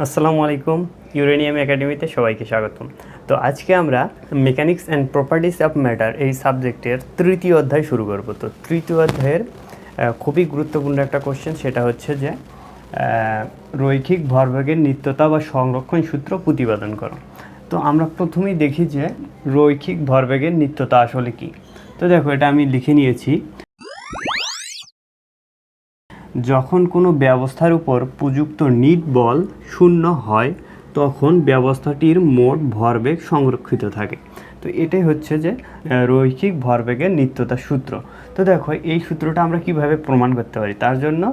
আসসালামু আলাইকুম। ইউরেনিয়াম একাডেমিতে সবাইকে স্বাগতম। তো আজকে আমরা mechanics and properties of matter এই সাবজেক্টের তৃতীয় অধ্যায় শুরু করব। তো তৃতীয় অধ্যায়ের খুবই গুরুত্বপূর্ণ একটা কোশ্চেন, সেটা হচ্ছে যে রৈখিক ভরবেগের নিত্যতা বা সংরক্ষণ সূত্র প্রতিপাদন করো। তো আমরা প্রথমেই দেখি যে রৈখিক ভরবেগের নিত্যতা আসলে কি। তো দেখো, এটা আমি লিখে নিয়েছি। যখন কোনো ব্যবস্থার উপর প্রযুক্ত নিট বল শূন্য হয় তখন ব্যবস্থাটির মোট ভরবেগ সংরক্ষিত থাকে। তো এটাই হচ্ছে যে রৈখিক ভরবেগের নিত্যতা সূত্র। তো দেখো, এই সূত্রটা আমরা কিভাবে প্রমাণ করতে পারি, তার জন্য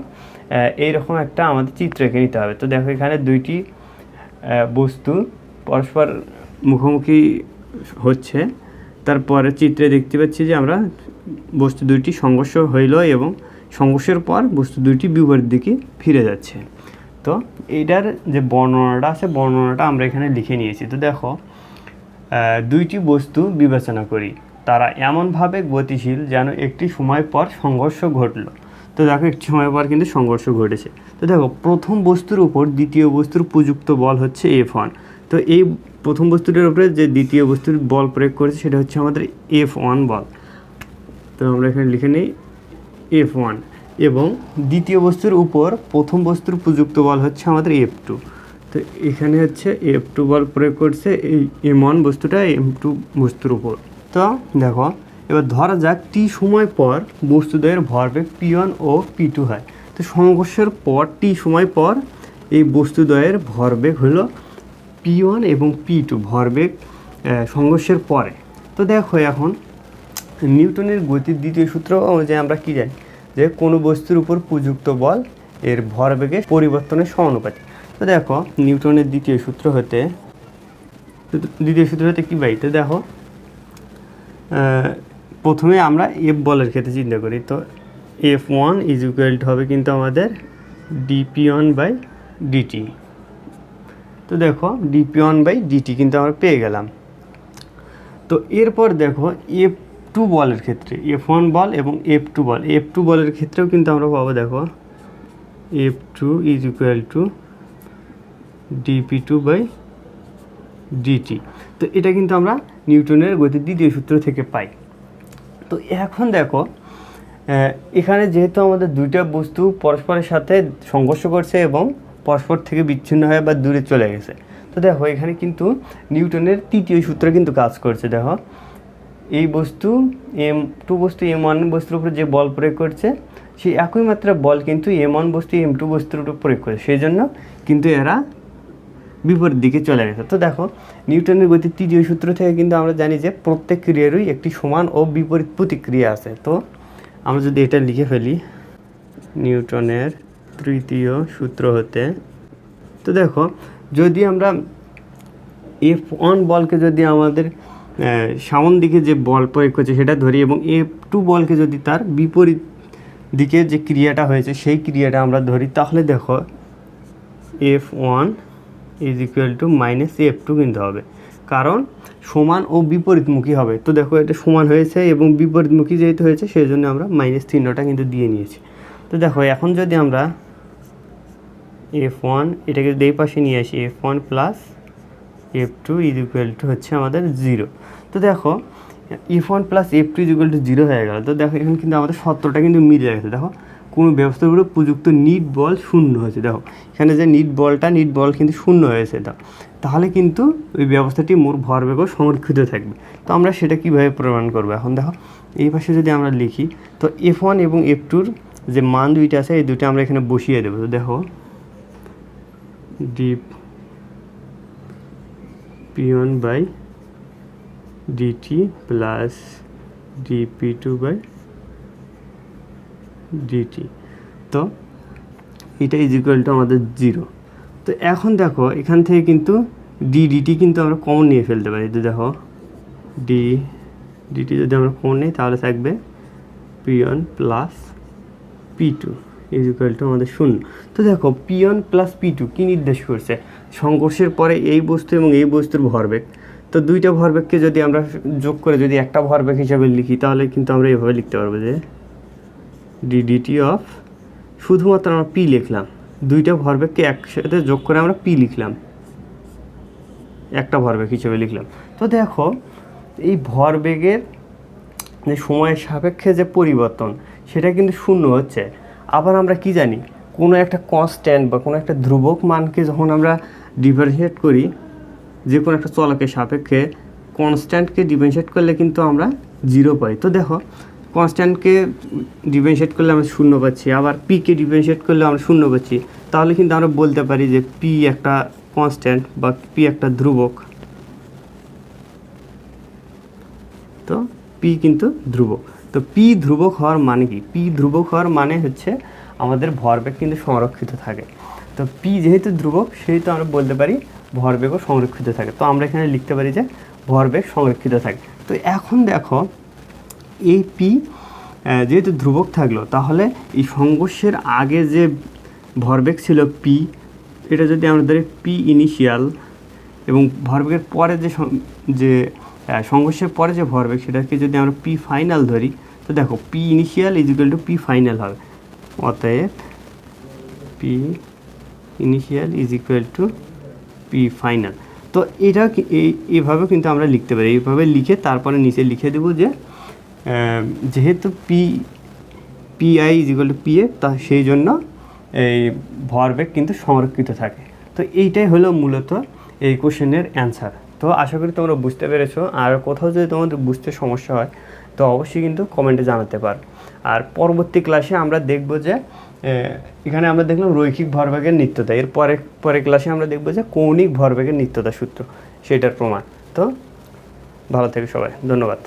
এইরকম একটা আমাদের চিত্র এঁকে নিতে হবে। তো দেখো, এখানে দুইটি বস্তু পরস্পর মুখোমুখি হচ্ছে, তারপরে চিত্রে দেখতে পাচ্ছি যে আমরা বস্তু দুইটি সংঘর্ষ হইল এবং সংঘর্ষের পর বস্তু দুইটি বিপরীত দিকে ফিরে যাচ্ছে। তো এইটার যে বর্ণনাটা আছে, বর্ণনাটা আমরা এখানে লিখে নিয়েছি। তো দেখো, দুইটি বস্তু বিবেচনা করি, তারা এমনভাবে গতিশীল যেন একটি সময় পর সংঘর্ষ ঘটল। তো দেখো, একটি সময় পর কিন্তু সংঘর্ষ ঘটেছে। তো দেখো, প্রথম বস্তুর উপর দ্বিতীয় বস্তুর প্রযুক্ত বল হচ্ছে F1। তো এই প্রথম বস্তুটার উপরে যে দ্বিতীয় বস্তুর বল প্রয়োগ করেছে সেটা হচ্ছে আমাদের F1 বল। তো আমরা এখানে লিখে নিই F1, এবং দ্বিতীয় বস্তুর উপর প্রথম বস্তুর প্রযুক্ত বল হচ্ছে আমাদের F2। তো এখানে হচ্ছে F2 বল প্রয়োগ করছে এই M1 বস্তুটা M2 বস্তুর উপর। তো দেখো, এবার ধরা যাক টি সময় পর বস্তুদ্বয়ের ভরবেগ P1 ও P2 হয়। তো সংঘর্ষের পর টি সময় পর এই বস্তুদ্বয়ের ভরবেগ হলো P1 এবং P2, ভরবেগ সংঘর্ষের পরে। তো দেখো, এখন নিউটনের গতির দ্বিতীয় সূত্র অনুযায়ী আমরা কী জানি যে কোনো বস্তুর উপর প্রযুক্ত বল এর ভরবেগের পরিবর্তনের সমানুপাতিক। তো দেখো, নিউটনের দ্বিতীয় সূত্র হতে কী পাই? তো দেখো, প্রথমে আমরা এফ বলের ক্ষেত্রে চিন্তা করি। তো F1 ইজ ইকুয়াল টু হবে কিন্তু আমাদের dP1/dt। তো দেখো, dP1/dt কিন্তু আমরা পেয়ে গেলাম। তো এরপর দেখো, F2 বলের ক্ষেত্রে F1 বল এবং F2 বলের ক্ষেত্রেও কিন্তু আমরা পাবো, দেখো F2 is equal to dP2/dt। তো এটা কিন্তু আমরা নিউটনের গতির দ্বিতীয় সূত্র থেকে পাই। তো এখন দেখো, এখানে যেহেতু আমাদের দুইটা বস্তু পরস্পরের সাথে সংঘর্ষ করছে এবং পরস্পর থেকে বিচ্ছিন্ন হয়ে বা দূরে চলে গেছে। তো দেখো, এখানে কিন্তু নিউটনের তৃতীয় সূত্র কিন্তু কাজ করছে। দেখো, এই বস্তু M2 বস্তু M1 বস্তুর উপরে যে বল প্রয়োগ করছে, সেই একই মাত্রার বল কিন্তু M1 বস্তু M2 বস্তুর উপর প্রয়োগ করছে, সেই জন্য কিন্তু এরা বিপরীত দিকে চলে গেছে। তো দেখো, নিউটনের গতির তৃতীয় সূত্র থেকে কিন্তু আমরা জানি যে প্রত্যেক ক্রিয়ারই একটি সমান ও বিপরীত প্রতিক্রিয়া আছে। তো আমরা যদি এটা লিখে ফেলি, নিউটনের তৃতীয় সূত্র হতে, তো দেখো, যদি আমরা F1 বলকে যদি আমাদের সামন দিকে যে বল প্রয়োগ করছে সেটা ধরি, এবং F2 বলকে যদি তার বিপরীত দিকে যে ক্রিয়াটা হয়েছে সেই ক্রিয়াটা আমরা ধরি, তাহলে দেখো F1 is equal to minus F2 কিন্তু হবে, কারণ সমান ও বিপরীতমুখী হবে। তো দেখো, এটা সমান হয়েছে এবং বিপরীতমুখী যেহেতু হয়েছে সেই জন্য আমরা মাইনাস চিহ্নটা কিন্তু দিয়ে নিয়েছি। তো দেখো, এখন যদি আমরা F1 এটাকে এই পাশে নিয়ে আসি, F1 plus F2 is equal to হচ্ছে আমাদের 0। তো দেখো, F1 plus F2 is equal to 0 হয়ে গেল। তো দেখো, এখানে কিন্তু আমাদের সত্যটা কিন্তু মিলে গেছে। দেখো, কোনো ব্যবস্থার উপরে প্রযুক্ত নিট বল শূন্য হয়েছে। দেখো, এখানে যে নিট বল কিন্তু শূন্য হয়েছে। তাহলে কিন্তু ওই ব্যবস্থাটি মোট ভরবেগও সংরক্ষিত থাকবে। তো আমরা সেটা কীভাবে প্রমাণ করবো? এখন দেখো, এই পাশে যদি আমরা লিখি, তো F1 এবং F2-র যে মান দুইটা আছে, এই দুটো আমরা এখানে বসিয়ে দেবো। তো দেখো, dP1/dt প্লাস dP2/dt, তো এটা ইজ ইকুয়াল টু আমাদের 0। তো এখন দেখো, এখান থেকে কিন্তু ddt কিন্তু আমরা কমন নিয়ে ফেলতে পারি। তো দেখো, dt যদি আমরা কমন নিই তাহলে থাকবে P1 plus P2 is equal to আমাদের 0। তো দেখো, P1 প্লাস P2 কী নির্দেশ করছে? সংঘর্ষের পরে এই বস্তু এবং এই বস্তুর ভরবেগ। তো দুইটা ভরবেগকে যদি আমরা যোগ করে যদি একটা ভরবেগ হিসাবে লিখি, তাহলে কিন্তু আমরা এইভাবে লিখতে পারবো যে dt অফ, শুধুমাত্র আমরা P লিখলাম, দুইটা ভরবেগকে একসাথে যোগ করে আমরা পি লিখলাম, একটা ভরবেগ হিসেবে লিখলাম। তো দেখো এই ভরবেগের যে সময়ের সাপেক্ষে যে পরিবর্তন সেটা কিন্তু শূন্য হচ্ছে। আবার আমরা কি জানি, কোনো একটা কনস্ট্যান্ট বা কোনো একটা ধ্রুবক মানকে যখন আমরা ডিফারেন্সিয়েট করি, যে কোনো একটা চলকের সাপেক্ষে কনস্ট্যান্টকে ডিফারেন্সিয়েট করলে কিন্তু আমরা 0 পাই। তো দেখো কনস্ট্যান্টকে ডিফারেন্সিয়েট করলে আমরা 0 পাচ্ছি, আবার পিকে ডিফারেন্সিয়েট করলে আমরা 0 পাচ্ছি। তাহলে কিন্তু আমরা বলতে পারি যে পি একটা কনস্ট্যান্ট বা পি একটা ধ্রুবক। তো পি কিন্তু ধ্রুবক। তো পি ধ্রুবক হওয়ার মানে কি? পি ধ্রুবক হওয়ার মানে হচ্ছে আমাদের ভরবেগ কিন্তু সংরক্ষিত থাকে। তো পি যেহেতু ধ্রুবক সেহেতু আমরা বলতে পারি ভরবেগও সংরক্ষিত থাকে। তো আমরা এখানে লিখতে পারি যে ভরবেগ সংরক্ষিত থাকে। তো এখন দেখো এই পি যেহেতু ধ্রুবক থাকলো, তাহলে এই সংঘর্ষের আগে যে ভরবেগ ছিল পি, এটা যদি আমরা ধরি পি ইনিশিয়াল, এবং ভরবেগের পরে যে সংঘর্ষের পরে যে ভরবেগ সেটাকে যদি আমরা পি ফাইনাল ধরি, তো দেখো P initial is equal to P final হবে। অতএব P initial is equal to P final. তো এটা এইভাবে কিন্তু আমরা লিখতে পারি। এইভাবে লিখে তারপরে নিচে লিখে দেবো যে যেহেতু PI is equal to PA, তা সেই জন্য এই ভরবেগ কিন্তু সংরক্ষিত থাকে। তো এইটাই হলো মূলত এই কোশ্চেনের অ্যান্সার। তো আশা করি তোমরা বুঝতে পেরেছো। আর কোথাও যদি তোমাদের বুঝতে সমস্যা হয় তো অবশ্যই কিন্তু কমেন্টে জানাতে পারো। আর পরবর্তী ক্লাসে আমরা দেখব যে এখানে আমরা দেখলাম রৈখিক ভরবেগের নিত্যতা, এর পরের ক্লাসে আমরা দেখব যে কৌণিক ভরবেগের নিত্যতা সূত্র, সেটার প্রমাণ। তো ভালো থেকো সবাই, ধন্যবাদ।